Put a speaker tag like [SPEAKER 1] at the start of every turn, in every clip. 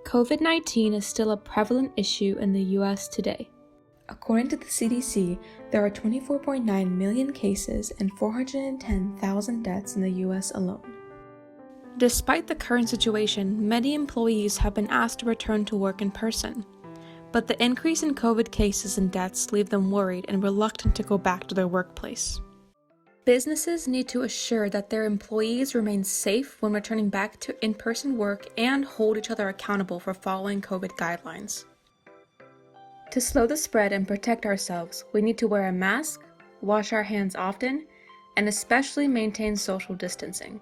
[SPEAKER 1] COVID-19 is still a prevalent issue in the US today. According to the CDC, there are 24.9 million cases and 410,000 deaths in the US alone. Despite the current situation, many employees have been asked to return to work in person. But the increase in COVID cases and deaths leave them worried and reluctant to go back to their workplace. Businesses need to assure that their employees remain safe when returning back to in-person work and hold each other accountable for following COVID guidelines. To slow the spread and protect ourselves, we need to wear a mask, wash our hands often, and especially maintain social distancing.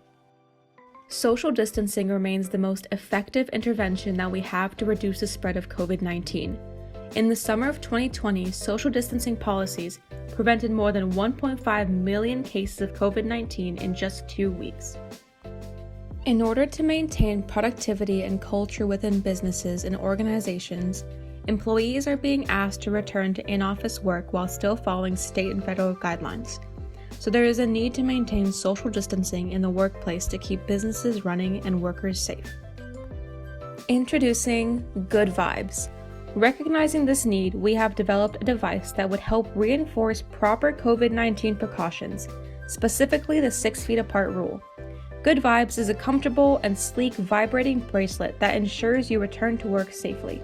[SPEAKER 1] Social distancing remains the most effective intervention that we have to reduce the spread of COVID-19. In the summer of 2020, social distancing policies prevented more than 1.5 million cases of COVID-19 in just 2 weeks. In order to maintain productivity and culture within businesses and organizations, employees are being asked to return to in-office work while still following state and federal guidelines. So there is a need to maintain social distancing in the workplace to keep businesses running and workers safe. Introducing GoodVibes. Recognizing this need, we have developed a device that would help reinforce proper COVID-19 precautions, specifically the 6 feet apart rule. GoodVibes is a comfortable and sleek vibrating bracelet that ensures you return to work safely.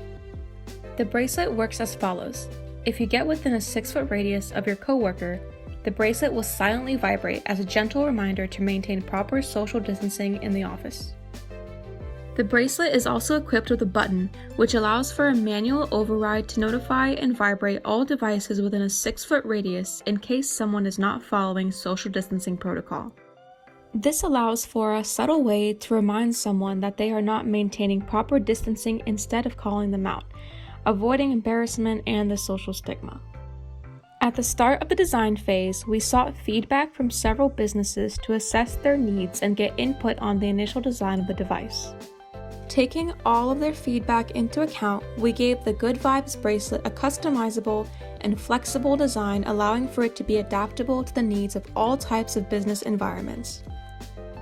[SPEAKER 1] The bracelet works as follows. If you get within a 6-foot radius of your coworker, the bracelet will silently vibrate as a gentle reminder to maintain proper social distancing in the office. The bracelet is also equipped with a button, which allows for a manual override to notify and vibrate all devices within a 6-foot radius in case someone is not following social distancing protocol. This allows for a subtle way to remind someone that they are not maintaining proper distancing instead of calling them out, avoiding embarrassment and the social stigma. At the start of the design phase, we sought feedback from several businesses to assess their needs and get input on the initial design of the device. Taking all of their feedback into account, we gave the GoodVibes bracelet a customizable and flexible design, allowing for it to be adaptable to the needs of all types of business environments.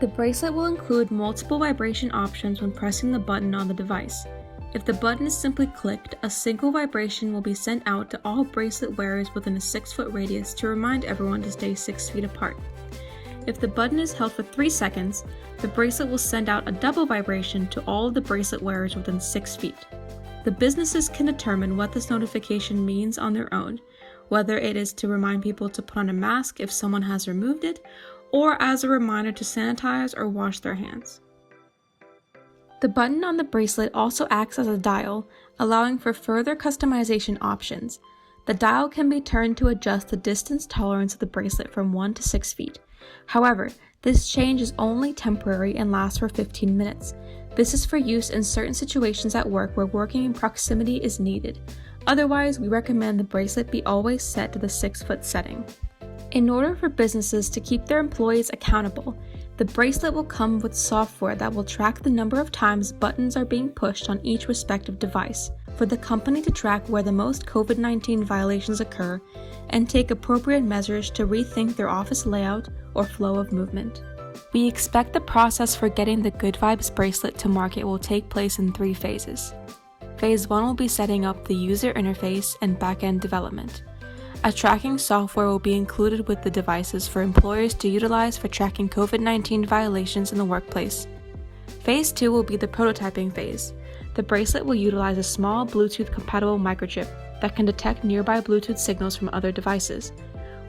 [SPEAKER 1] The bracelet will include multiple vibration options when pressing the button on the device. If the button is simply clicked, a single vibration will be sent out to all bracelet wearers within a 6-foot radius to remind everyone to stay 6 feet apart. If the button is held for 3 seconds, the bracelet will send out a double vibration to all of the bracelet wearers within 6 feet. The businesses can determine what this notification means on their own, whether it is to remind people to put on a mask if someone has removed it, or as a reminder to sanitize or wash their hands. The button on the bracelet also acts as a dial, allowing for further customization options. The dial can be turned to adjust the distance tolerance of the bracelet from 1 to 6 feet. However, this change is only temporary and lasts for 15 minutes. This is for use in certain situations at work where working in proximity is needed. Otherwise, we recommend the bracelet be always set to the 6-foot setting. In order for businesses to keep their employees accountable, the bracelet will come with software that will track the number of times buttons are being pushed on each respective device for the company to track where the most COVID-19 violations occur and take appropriate measures to rethink their office layout or flow of movement. We expect the process for getting the GoodVibes bracelet to market will take place in 3 phases. Phase 1 will be setting up the user interface and back-end development. A tracking software will be included with the devices for employers to utilize for tracking COVID-19 violations in the workplace. Phase 2 will be the prototyping phase. The bracelet will utilize a small Bluetooth-compatible microchip that can detect nearby Bluetooth signals from other devices.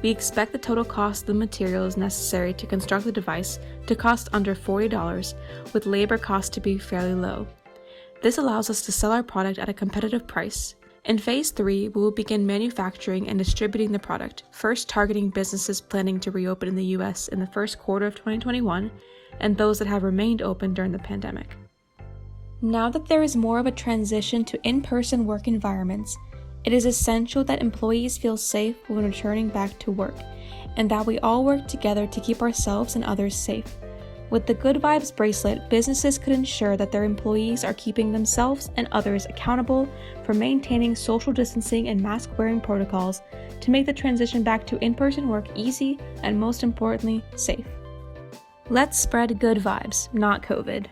[SPEAKER 1] We expect the total cost of the materials necessary to construct the device to cost under $40, with labor costs to be fairly low. This allows us to sell our product at a competitive price. In Phase 3, we will begin manufacturing and distributing the product, first targeting businesses planning to reopen in the US in the first quarter of 2021 and those that have remained open during the pandemic. Now that there is more of a transition to in-person work environments, it is essential that employees feel safe when returning back to work, and that we all work together to keep ourselves and others safe. With the GoodVibes bracelet, businesses could ensure that their employees are keeping themselves and others accountable for maintaining social distancing and mask-wearing protocols to make the transition back to in-person work easy and, most importantly, safe. Let's spread good vibes, not COVID.